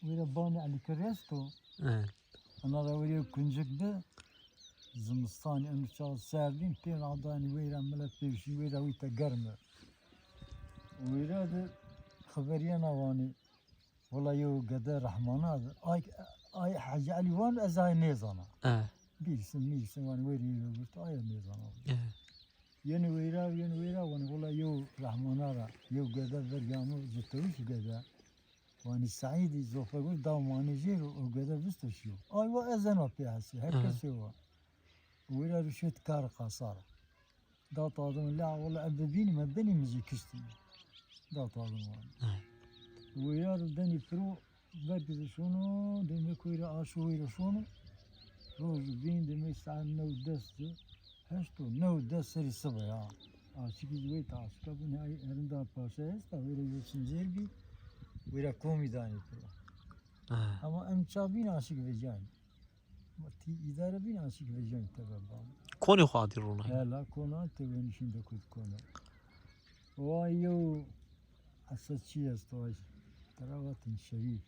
ويرا باني على كريستو Evet. أنا راوي كنجك ده زمستاني أنا شغل ساردين بين عضاني ويرا ملا بيرشي ويرا ويتا قرمة ويرا ده خبرينا واني والله يو قدر رحمن هذا أي حاجة علي وان أزاي نيزانا Evet. بيرسم واني ويري قلت أي نيزانا Evet. ين ويرا واني والله يو رحمن هذا يو قدر برجامو جتوش قدر واني سعيد زوفا قلت داوماني جيرو وقدر بستشيو أي وأزنا بيحسي هكذا هو ويرا رشيت كار قصارى دا طادم لا والله أبديني ما بني مزي كشتي دا طادم Evet. ويرا دني فرو بركز شونو دمي كويرا آشو ويرا شونو روز بين دمي ساعة نو دست هشتو نو دست سري صبا عاشقي جويت عاشقا بني هاي هرندا باشا هستا ويرا يوسن جيربي ويرا كومي داني فرو Evet. أما أم شابين عاشق بجاني تي إدارة بين عاشق بجاني تبابا Koni xadir runa. لا كونا تبين شين كود كونا وايو أساسي استواج تراوات شريف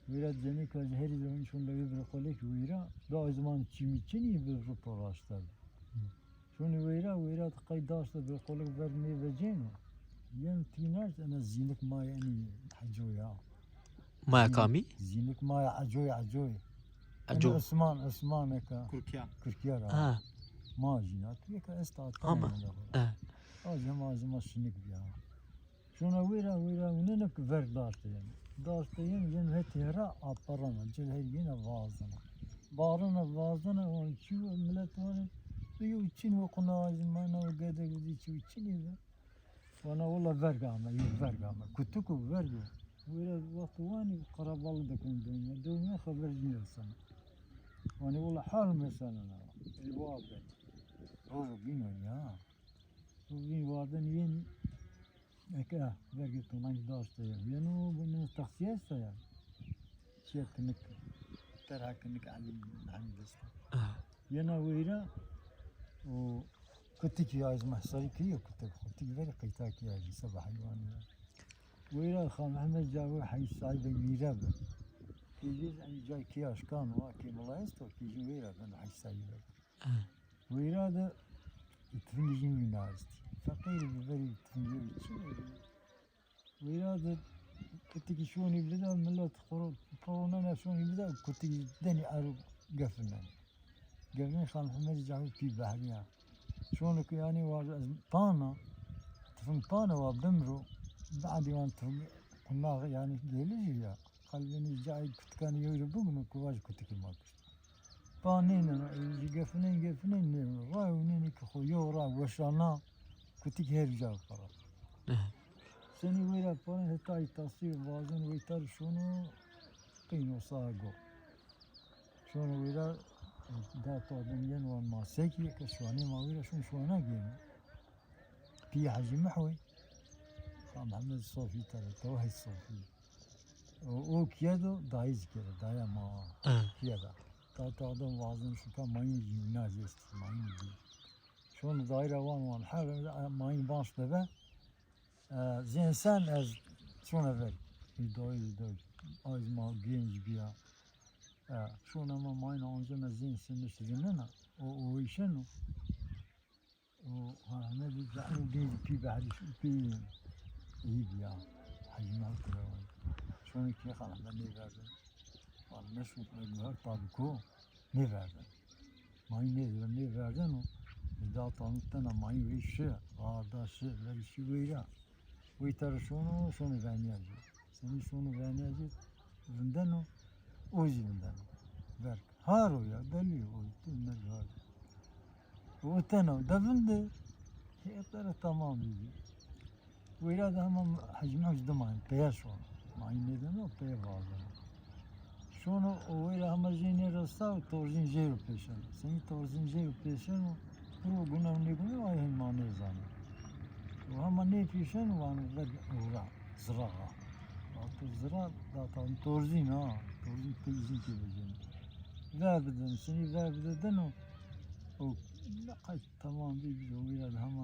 ويرا جني كاجهري زمان شون لغي برقولك ويرا دا زمان چيميچني برقولاشتر شون ويرا تقي داشت برقولك برني بجينو ين تيناش أنا زينك ما يعني حجويا Maya kami? زينك ما عجوي أنا Ajo. اسمان كركيا Ha. ما جينات ويك استعطاني Ama. Evet. ما شنك بيها شونا ويرا وننك فر داشتين ين هتيرا أبرنا جل هيجينا فازنا ونشوف ملت وانا بيوتشين وقناز ما أنا وقاعد أقولي تشوتشيني ذا وانا والله فرقة كتوكو فرقة ويرا وقت واني قرب الله دكون دنيا خبرني السنة وانا والله حال مثلا الواقع روح بينا يا وبين واردن ين هكا فرقة طولان داشتة ينو بنا تخصيصة يعني شيء كنك ترى كنك عن دسته Evet. ينا ويرا و كنتك يا از محصري كيو كنتك فرق قيتاك يا جي سبع حيوان ويرا خان محمد جاوي حي صايب ميراب كيجيز عن جاي كياش كان واكي ملايستو كيجي ويرا بن حي صايب Evet. ويرا ده تفنجي من ناستي فقير بفري تفنجي ويرا ده كنتك شوني بدا ملت قرونا شوني بدا كنتك دني أرو قفلنا خان محمد جاوي في بحريا شونك يعني بانا تفهم بانا وبدمرو بعد يوم كنا يعني جيلي قلبي جاي كنت كان يربون كواج كنت كما بانين يجفنين راي ونيني كخو يورا وشانا كنت هرجع فرا Evet. سني ويرا بان هتاي تصير وازن ويتر شنو قينو ساقو شنو ويرا دا طابنين وما سيكي كشواني ما ويرا شوانا جيم في حاجة محوي محمد الصوفي ترى توهي الصوفي وكيادو دايز كده دايا ما Evet. كيادا تا وازن شو كان ماين جيمناز يست ماين دي شون دايرة وان حاجة ماين باش ببا زين سان از شون أفل يدوي از ما جينج بيا شون ما ماين أنجنا زين سنش زيننا ويشنو وهنا بيزعلوا بي بعد شو بي يبيا حجمها كلام شلون كي خلاص نيفردن والله نشوف نقول طابكو نيفردن ما نيفردن إذا طنطنا ما يويش هذا شيء لا شيء ويا ويتر شنو فانياجي سني شنو فانياجي فندنو وزي فندنو برك هارو يا دليل ويتنا الهار وتنا دفند هي ترى تمام بيجي ويلا ده هم حجمه جدمان بيشون ما يندنو بيفازن شونو ويلا هم جيني رسا وتورزين جيرو بيشن سني تورزين جيرو بيشن هو قلنا ونقول واي هم ما نزان وهم ني بيشن وان غير ورا زراعة الزراعة ده تورزين تورزين بيزين كي بيجين ذابدن سني ذابدنو و لقيت تمام بيجي ويلا هم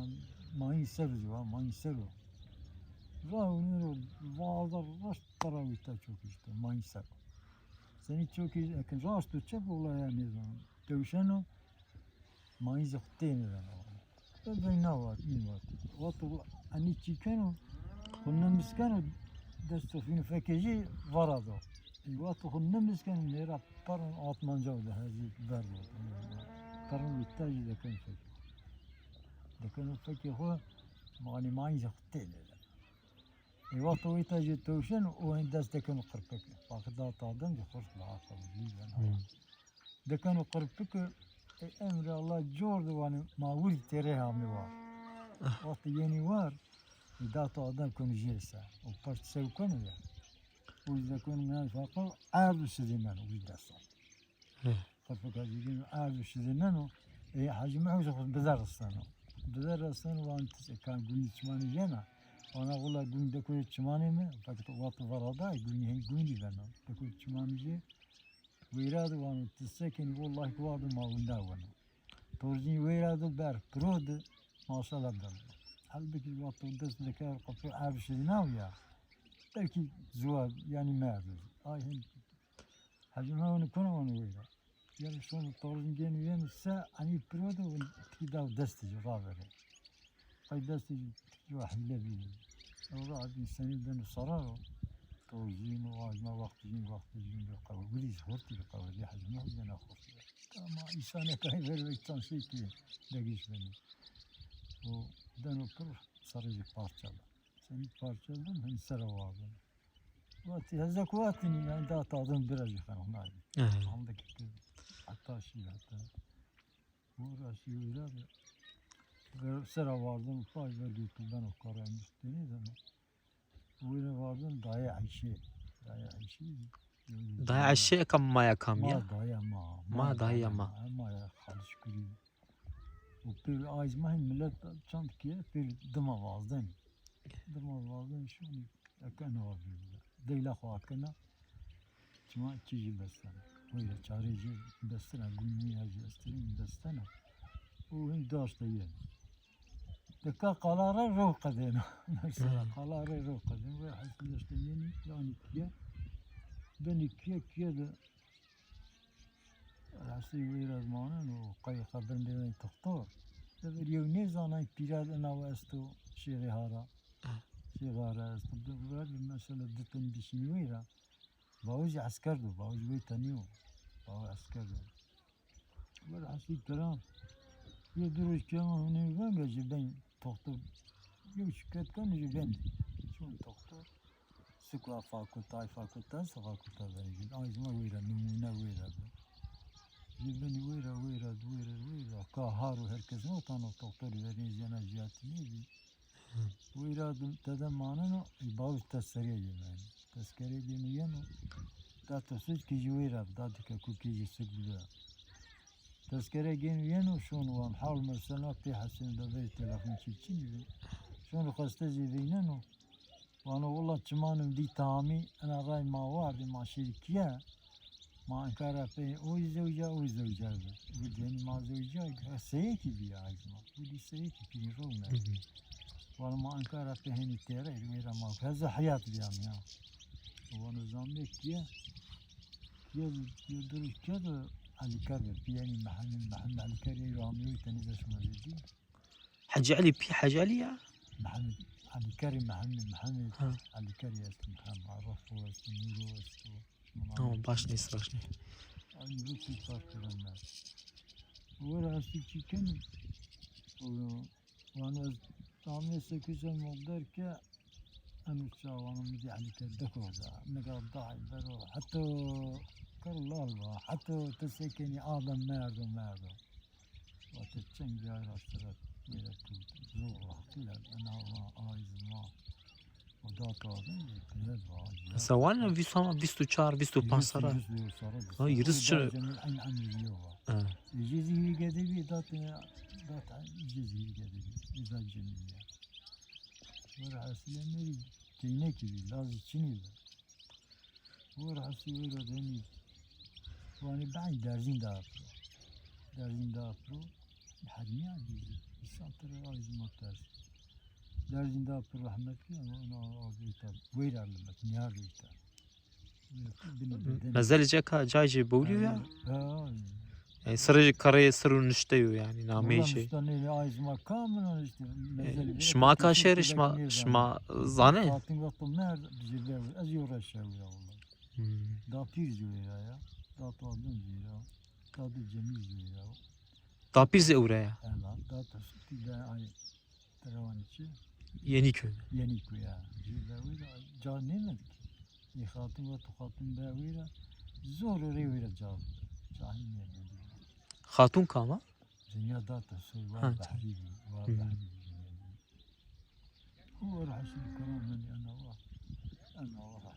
ما يسرجوا ما يسروا Rahunero bazı raş taravita çok işte mindset. Seni çok iyi yakın raş tutacak olaya ne zaman. Tevşeno mindset değil yani. Ben ne var, ne var. Vato ani çikeno, kunna miskeno desto fino fekeci varado. Vato kunna miskeno nera paran atmanca oldu hazi verdi. Paran bittaji de kan fek. De kan fek ho mani mindset değil. وقت ويتاجي توشن وين داس دكانو قربك فاخدا طادم يخرج العاقل ليبان دكانو قربك امر الله جورد وان ما ولد تريها ميوار وقت يني وار دا طادم كون جيسا وباش تسوي كونو يا وإذا كون من فاقو عادو سديمان ويدا صار قربك هذي عادو سديمانو اي حاجة معوزة بدار السنة بدار السنة وانت كان قولي تماني جانا Ana kula gün de koy çimani mi? Fakat vakti var ada gün bana. De koy çimani je. Veyradu vanu tsekeni vallahi kuadu ma unda vanu. Torjin veyradu ber prod maşallah da. Halbuki vakti dest de kar kapı arşinav ya. Belki zuva yani merdi. Ay hem hacma onu konu onu veyra. Yani şunu torjin geni yemse ani prod ve kidav destici ravere. Ay destici واحد لبي وراء الإنسان بين الصرارة توزين وما وقت جين بقوة وليس هورتي بقوة دي حاجة ما هو أنا خورتي ما إنسان كاين غير التنسيق دقيش بني ودانو كل صريج بارتشال سني بارتشال من سروابن وقتي هزاك وقتني يعني دا تعظم برجي خانو نادي عندك حتى شي حتى وراشي ويرابي sıra vardım, faiz götürdüm o karayın üstüne zaman. Öyle vardım, daya Ayşe. ضيع الشيء كم ما يكم Ma يا daya ma. ما ضيع ما Ma ya haliç kuri. O pir ayzmahin millet çant ki pir dıma vazdan. Dıma vazdan şunu yakana var böyle. Deyla khakana. Çima çiji bestan. Öyle çareci bestana günni yazı estin bestana. O hin daşta yen. دكا قلارة روح قدينا مثلا قلارة روح قدينا واحد فلسطيني يعني كيا بني كيا ده راسي ويرا زمانه وقاي خبرن دين تختار تبريو نيزانا بيراد انا واستو شيري هارا شيغارا استو بغراد مثلا دتن بشني ويرا باوج عسكر دو باوج ويتانيو باوج عسكر دو وراسي كلام يدروش كلام هني بانجا جبين doktor yok şikayet kanıcı ben şun doktor sıkla fakültay verecek ayzma vira numune vira beni vira kaharu herkesin o tane doktor veriniz yana ziyatini vira dedem manano balık tezkere yemeğini tezkere yemeğini da tezkere ki vira da dike kukici sıklığa تذكرة جين وينو شون وان حاول مرسنا في حسن دبي تلفون تشيني شون خستزي بينانو وانا والله تمانم دي تامي انا راي ما وارد ما شركية ما انكارا في اوي زوجة وديني ما زوجة سيكي بي عايزما ودي سيكي في روما وانا ما انكارا في هني تيري ويرا ما هذا حياة بيام يا وانا زامي كيا يدرس كذا علي كاري يعني محمد علي كاري يوامي تنزل شو مزيدي حج علي بي حج علي يا محمد علي كاري محمد علي كاري اسم محمد عرفه اسم نورو اسم باشني سراشني أنا بس يفكر الناس ورا هالشيء كان وانا طعمي سكوزا مقدر كا أنا وانا مدي علي كاري دكوزا نقال ضاعي برو حتى الله حتى تسكني آدم ماردو وتتشنج على اشترت إلى زور وحكيلا أنا عايز ما وداك آدم يتنزل سوانا فيستو چار فيستو بانسارا يرس شنو الحين عمري اليوم يجيزي قدبي دات يجيزي قدبي إذا جميلة ورا سلامي كينيكي لازم تشني ورا سويرا دني وأنا بعد دارزين دابرو لحد ما عزيزي السنتر عايز ما تاس Dercinde Abdül rahmetli ama ona abi ita. Veyr alınmak. Nihar ita. Mezelice ka caycı buluyor ya. Ha. Yani sırrı karaya sırrın işte yani Ulan name şey. işte neyle ayzma kamın işte. Şma kaşer şma zane. Tatin vaktim nerede? Bizi ver. Az uğraşıyor ya vallahi. Daha pir diyor ya. Daha tadın diyor ya. Tadı cemiz diyor ya. Tapir oraya. Ela. Daha taşı. Bir de ay. Teravan içi. Yeniköy. Yeni kuya. Zirvevira can nemedik. İhatın ve tukatın bevira zor revira can. Cahil ne? Hatun kama. Dünya data soy var Ha, bahribi var Hı. bahribi. Huwa rahsul karam min ana Allah. Ana Allah.